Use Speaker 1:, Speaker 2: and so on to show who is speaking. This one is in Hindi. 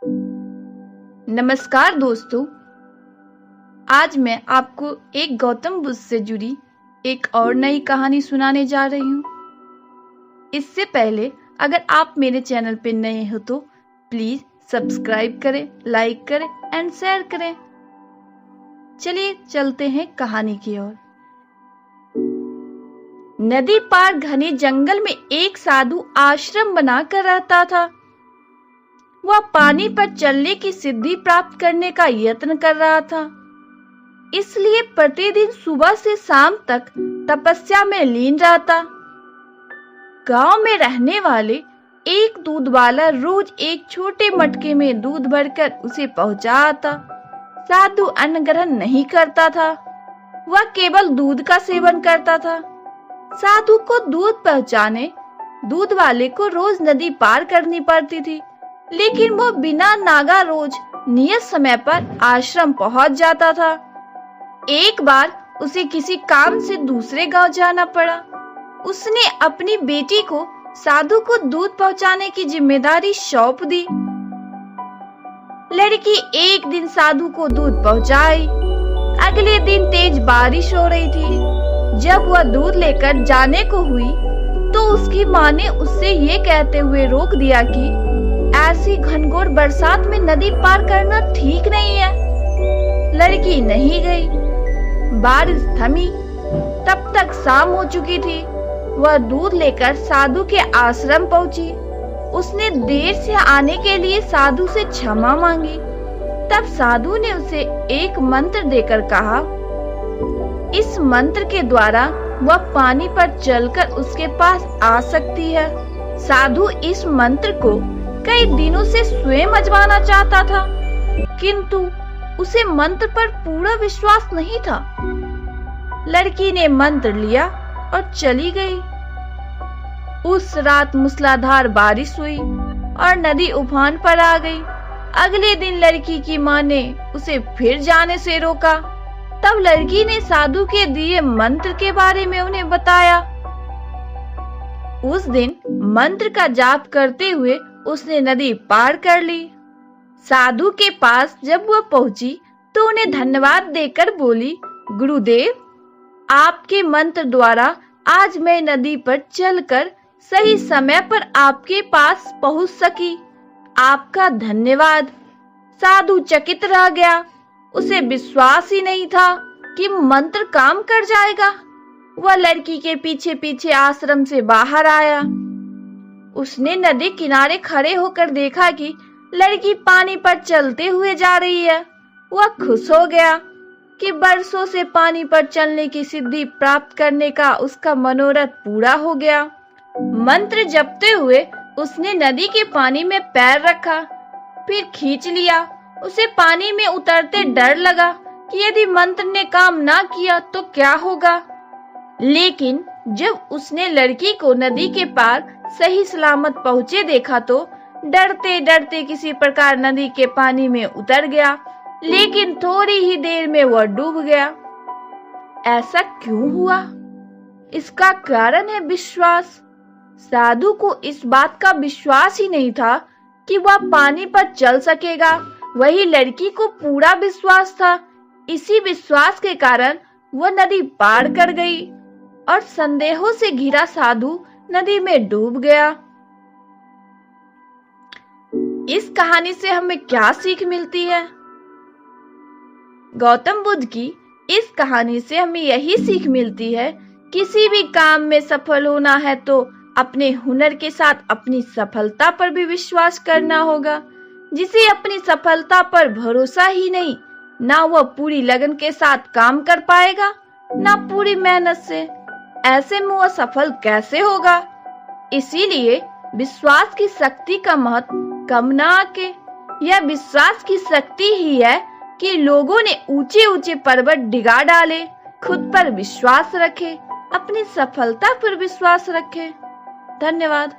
Speaker 1: नमस्कार दोस्तों, आज मैं आपको एक गौतम बुद्ध से जुड़ी एक और नई कहानी सुनाने जा रही हूँ। इससे पहले अगर आप मेरे चैनल पे नए हो तो प्लीज सब्सक्राइब करें, लाइक करें एंड शेयर करें। चलिए चलते हैं कहानी की ओर। नदी पार घने जंगल में एक साधु आश्रम बनाकर रहता था। वह पानी पर चलने की सिद्धि प्राप्त करने का यत्न कर रहा था, इसलिए प्रतिदिन सुबह से शाम तक तपस्या में लीन रहता। गांव में रहने वाले एक दूध वाला रोज एक छोटे मटके में दूध भरकर उसे पहुंचा आता। साधु अन्न ग्रहण नहीं करता था, वह केवल दूध का सेवन करता था। साधु को दूध पहुंचाने दूध वाले को रोज नदी पार करनी पड़ती थी, लेकिन वो बिना नागा रोज नियत समय पर आश्रम पहुंच जाता था। एक बार उसे किसी काम से दूसरे गांव जाना पड़ा। उसने अपनी बेटी को साधु को दूध पहुंचाने की जिम्मेदारी सौंप दी। लड़की एक दिन साधु को दूध पहुंचाई। अगले दिन तेज बारिश हो रही थी। जब वह दूध लेकर जाने को हुई तो उसकी माँ ने उससे ये कहते हुए रोक दिया कि ऐसी घनघोर बरसात में नदी पार करना ठीक नहीं है। लड़की नहीं गई। बारिश थमी। तब तक शाम हो चुकी थी। वह दूध लेकर साधु के आश्रम पहुंची। उसने देर से आने के लिए साधु से क्षमा मांगी। तब साधु ने उसे एक मंत्र देकर कहा, इस मंत्र के द्वारा वह पानी पर चलकर उसके पास आ सकती है। साधु इस मंत्र को कई दिनों से स्वयं आजमाना चाहता था, किंतु उसे मंत्र पर पूरा विश्वास नहीं था। लड़की ने मंत्र लिया और चली गई। उस रात मूसलाधार बारिश हुई और नदी उफान पर आ गई। अगले दिन लड़की की माँ ने उसे फिर जाने से रोका। तब लड़की ने साधु के दिए मंत्र के बारे में उन्हें बताया। उस दिन मंत्र का जाप करते हुए उसने नदी पार कर ली। साधु के पास जब वह पहुंची तो उन्हें धन्यवाद देकर बोली, गुरुदेव, आपके मंत्र द्वारा आज मैं नदी पर चलकर सही समय पर आपके पास पहुंच सकी। आपका धन्यवाद। साधु चकित रह गया। उसे विश्वास ही नहीं था कि मंत्र काम कर जाएगा। वह लड़की के पीछे पीछे आश्रम से बाहर आया। उसने नदी किनारे खड़े होकर देखा कि लड़की पानी पर चलते हुए जा रही है। वह खुश हो गया कि बरसों से पानी पर चलने की सिद्धि प्राप्त करने का उसका मनोरथ पूरा हो गया। मंत्र जपते हुए उसने नदी के पानी में पैर रखा, फिर खींच लिया। उसे पानी में उतरते डर लगा कि यदि मंत्र ने काम ना किया तो क्या होगा। लेकिन जब उसने लड़की को नदी के पार सही सलामत पहुंचे देखा तो डरते डरते किसी प्रकार नदी के पानी में उतर गया, लेकिन थोड़ी ही देर में वह डूब गया। ऐसा क्यों हुआ? इसका कारण है विश्वास। साधु को इस बात का विश्वास ही नहीं था कि वह पानी पर चल सकेगा। वही लड़की को पूरा विश्वास था। इसी विश्वास के कारण वह नदी पार कर गई और संदेहों से घिरा साधु नदी में डूब गया। इस कहानी से हमें क्या सीख मिलती है? गौतम बुद्ध की इस कहानी से हमें यही सीख मिलती है, किसी भी काम में सफल होना है तो अपने हुनर के साथ अपनी सफलता पर भी विश्वास करना होगा। जिसे अपनी सफलता पर भरोसा ही नहीं, ना वह पूरी लगन के साथ काम कर पाएगा, ना पूरी मेहनत से, ऐसे में वह सफल कैसे होगा? इसीलिए विश्वास की शक्ति का महत्व कम ना आके, यह विश्वास की शक्ति ही है कि लोगों ने ऊंचे ऊंचे पर्वत डिगा डाले, खुद पर विश्वास रखे, अपनी सफलता पर विश्वास रखे। धन्यवाद।